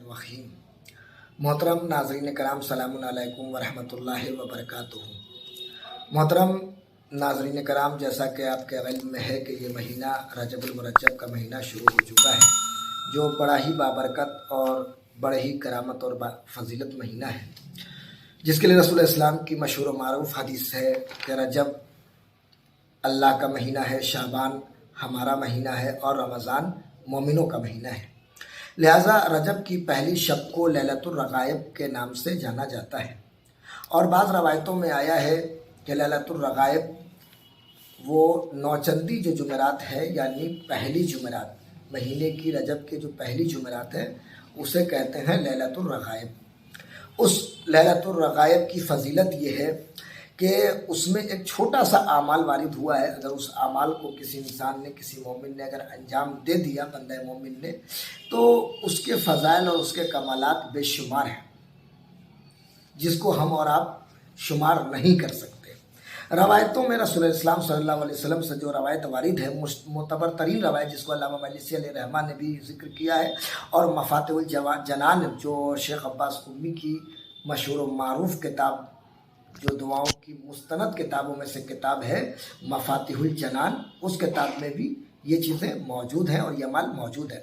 बिस्मिल्लाहिर्रहमानिर्रहीम। मोहतरम नाज़रीन कराम, सलाम अलैकुम वरहमतुल्लाहि वबरकातुहू। मोहतरम नाज़रीन कराम, जैसा कि आपके इल्म में है कि ये महीना रजबुल मुरज्जब का महीना शुरू हो चुका है, जो बड़ा ही बाबरकत और बड़े ही करामत और फजीलत महीना है, जिसके लिए रसूल इस्लाम की मशहूर व मारूफ हदीस है कि रजब अल्लाह का महीना है, शाबान हमारा महीना है और रमज़ान मोमिनों का महीना है। लिहाजा रजब की पहली शब को लैलतुर रग़ाइब के नाम से जाना जाता है। और बाज़ रवायतों में आया है कि लैलतुर रग़ाइब वो नौचंदी जो जुमेरात है, यानी पहली जुमेरात, महीने की रजब के जो पहली जुमेरात है उसे कहते हैं लैलतुर रग़ाइब। उस लैलतुर रग़ाइब की फ़जीलत ये है कि उसमें एक छोटा सा आमाल वारिद हुआ है। अगर उस आमाल को किसी इंसान ने, किसी मोमिन ने अगर अंजाम दे दिया, बंदे मोमिन ने, तो उसके फ़ज़ाइल और उसके कमालात बेशुमार हैं, जिसको हम और आप शुमार नहीं कर सकते। रवायतों में रसूल इस्लाम सल्लल्लाहु अलैहि वसल्लम से जो रवायत वारिद है, मोतबर तरीन रवायत, जिसको अल्लामा मजलिसी अलैहिर्रहमान ने भी जिक्र किया है, और मफातिहुल जनान जो शेख अब्बास उम्मी की मशहूर व मारूफ किताब, जो दुआओं की मुस्तनद किताबों में से किताब है मफातिहुल जनान, उस किताब में भी ये चीज़ें मौजूद हैं और ये अमाल मौजूद है।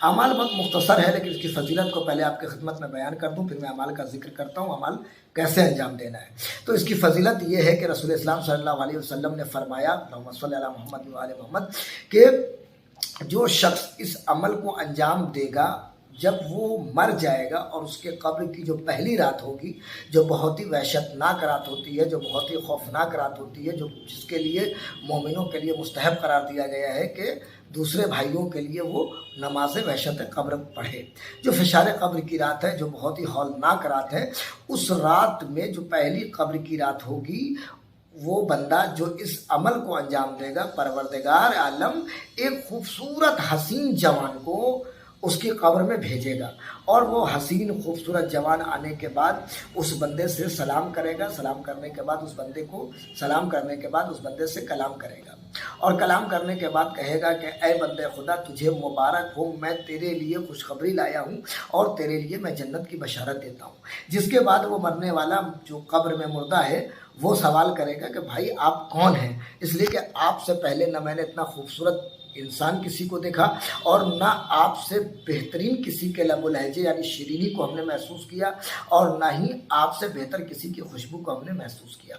अमाल बहुत मुख्तसर है, लेकिन इसकी फजीलत को पहले आपके खिदमत में बयान कर दूं, फिर मैं अमाल का जिक्र करता हूँ, अमाल कैसे अंजाम देना है। तो इसकी फजीलत ये है कि रसूल इस्लाम सल्लल्लाहु अलैहि वसल्लम ने फरमाया, अल्लाहुम्मा सल्लि अला मुहम्मद व आले मोहम्मद, कि जो शख्स इस अमल को अंजाम देगा जब वो मर जाएगा और उसके कब्र की जो पहली रात होगी, जो बहुत ही वहशतनाक रात होती है, जो बहुत ही खौफनाक रात होती है, जो जिसके लिए मोमिनों के लिए मुस्तहब करार दिया गया है कि दूसरे भाइयों के लिए वो नमाज वहशत कब्र पढ़े, जो फिशार कब्र की रात है, जो बहुत ही हौलनाक रात है, उस रात में जो पहली कब्र की रात होगी, वो बंदा जो इस अमल को अंजाम देगा, परवरदिगार आलम एक खूबसूरत हसीन जवान को उसकी कब्र में भेजेगा, और वो हसीन खूबसूरत जवान आने के बाद उस बंदे से सलाम करेगा, सलाम करने के बाद उस बंदे को सलाम करने के बाद उस बंदे से कलाम करेगा, और कलाम करने के बाद कहेगा कि ऐ बंदे खुदा, तुझे मुबारक हो, मैं तेरे लिए खुशखबरी लाया हूँ और तेरे लिए मैं जन्नत की बशारत देता हूँ। जिसके बाद वो मरने वाला जो कब्र में मुर्दा है वो सवाल करेगा कि भाई आप कौन हैं, इसलिए कि आपसे पहले न मैंने इतना खूबसूरत इंसान किसी को देखा और ना आपसे बेहतरीन किसी के लबो लहजे यानी शीरीनी को हमने महसूस किया, और ना ही आपसे बेहतर किसी की खुशबू को हमने महसूस किया।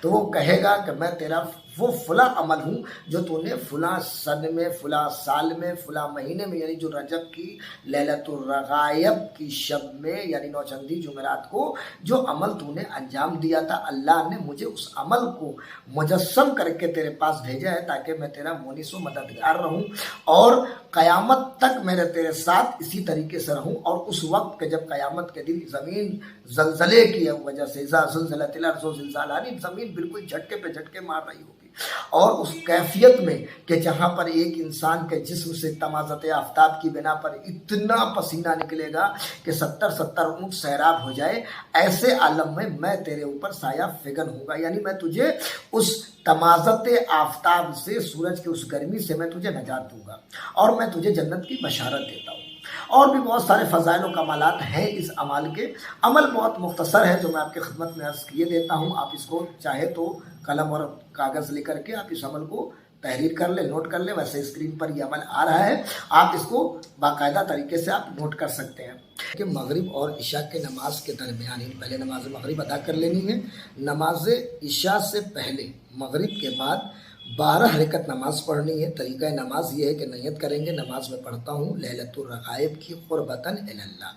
तो वो कहेगा कि मैं तेरा वो फला अमल हूँ जो तूने फला सन में, फला साल में, फला महीने में, यानी जो रजब की लैलतुर रग़ाइब की शब में, यानी नौचंदी जुमेरात को जो अमल तूने अंजाम दिया था, अल्लाह ने मुझे उस अमल को मुजस्सम करके तेरे पास भेजा है ताकि मैं तेरा मोनिस व मददगार रहूँ और क़यामत तक मेरे तेरे साथ इसी तरीके से रहूँ। और उस वक्त के जब क़यामत के दिन ज़मीन ज़लज़ले की वजह से, इज़ा ज़ुलज़िलतिल अर्ज़ु ज़िलज़ालहा, ज़मीन बिल्कुल झटके पे झटके मार रही होगी, और उस कैफियत में कि जहाँ पर एक इंसान के जिस्म से तमाज़त आफ्ताब की बिना पर इतना पसीना निकलेगा कि 70-70 ऊँट सैराब हो जाए, ऐसे आलम में मैं तेरे ऊपर साया फिगन होगा, यानी मैं तुझे उस तमाज़त आफ्ताब से, सूरज की उस गर्मी से मैं तुझे नजात दूंगा और मैं तुझे जन्नत की बशारत देता हूँ। और भी बहुत सारे फ़ज़ाइल व कमालात हैं इस अमल के। अमल बहुत मुख्तसर है जो मैं आपके खिदमत में अर्ज़ किए देता हूँ। आप इसको चाहे तो कलम और कागज़ लेकर के आप इस अमल को तहरीर कर ले, नोट कर ले। वैसे स्क्रीन पर ये अमल आ रहा है, आप इसको बाकायदा तरीके से आप नोट कर सकते हैं कि मगरिब और इशा के नमाज के दरमियान ही पहले नमाज मगरिब अदा कर लेनी है। नमाज इशा से पहले मगरिब के बाद 12 रकत नमाज पढ़नी है। तरीक़ा नमाज ये है कि नियत करेंगे, नमाज में पढ़ता हूँ लैलतुर रग़ाइब की क़ुर्बतन इलल्लाह।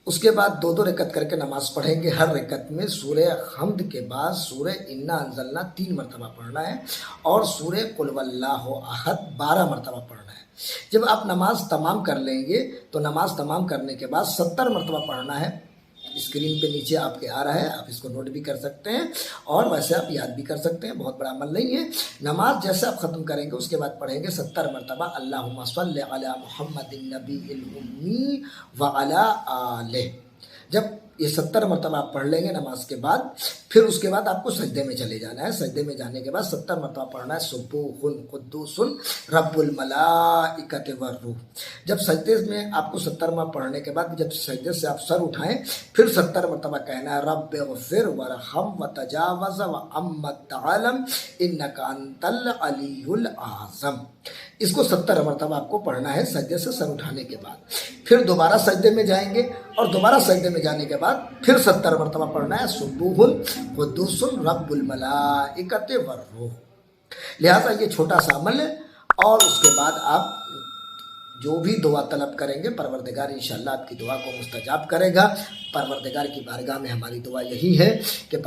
उसके बाद 2-2 रकत करके नमाज पढ़ेंगे। हर रकत में सूरह हम्द के बाद सूरह इन्ना अंज़लना 3 मरतबा पढ़ना है और सूरह कुल वल्लाहु अहद 12 मरतबा पढ़ना है। जब आप नमाज तमाम कर लेंगे तो नमाज तमाम करने के बाद 70 मरतबा पढ़ना है। स्क्रीन पे नीचे आपके आ रहा है, आप इसको नोट भी कर सकते हैं और वैसे आप याद भी कर सकते हैं, बहुत बड़ा अमल नहीं है। नमाज जैसे आप ख़त्म करेंगे उसके बाद पढ़ेंगे 70 मरतबा अल्लाहुम्मा सल्लि अला मुहम्मदिन नबील उम्मी व अला आलिहि। जब ये 70 मरतबा आप पढ़ लेंगे नमाज के बाद। फिर उसके बाद आपको सजदे में चले जाना है। सजदे में जाने के बाद 70 मरतबा पढ़ना है सुब्बूहुन कुद्दूसुन रब्बुल मलाइकति वर्रूह। जब सजदे में आपको 70 मरतबा पढ़ने के बाद जब सजदे से आप सर उठाएं, फिर 70 मरतबा कहना है रब्बिग़फिर वरहम वतजावज़ वअम्मा तअलम इन्नका अंतल अलीयुल आज़म। इसको 70 मरतबा आपको पढ़ना है सजदे से सर उठाने के बाद। फिर दोबारा सजदे में जाएंगे और दोबारा सजदे में जाने के बाद फिर 70 मरतबा पढ़ना है सुब्बूहुन कुद्दूसुन रब्बुल मलाइकति वर्रूह। लिहाजा ये छोटा सा अमल है, और उसके बाद आप जो भी दुआ तलब करेंगे परवरदिगार इंशाअल्लाह आपकी दुआ को मुस्तजाब करेगा। परवरदिगार की बारगाह में हमारी दुआ यही है कि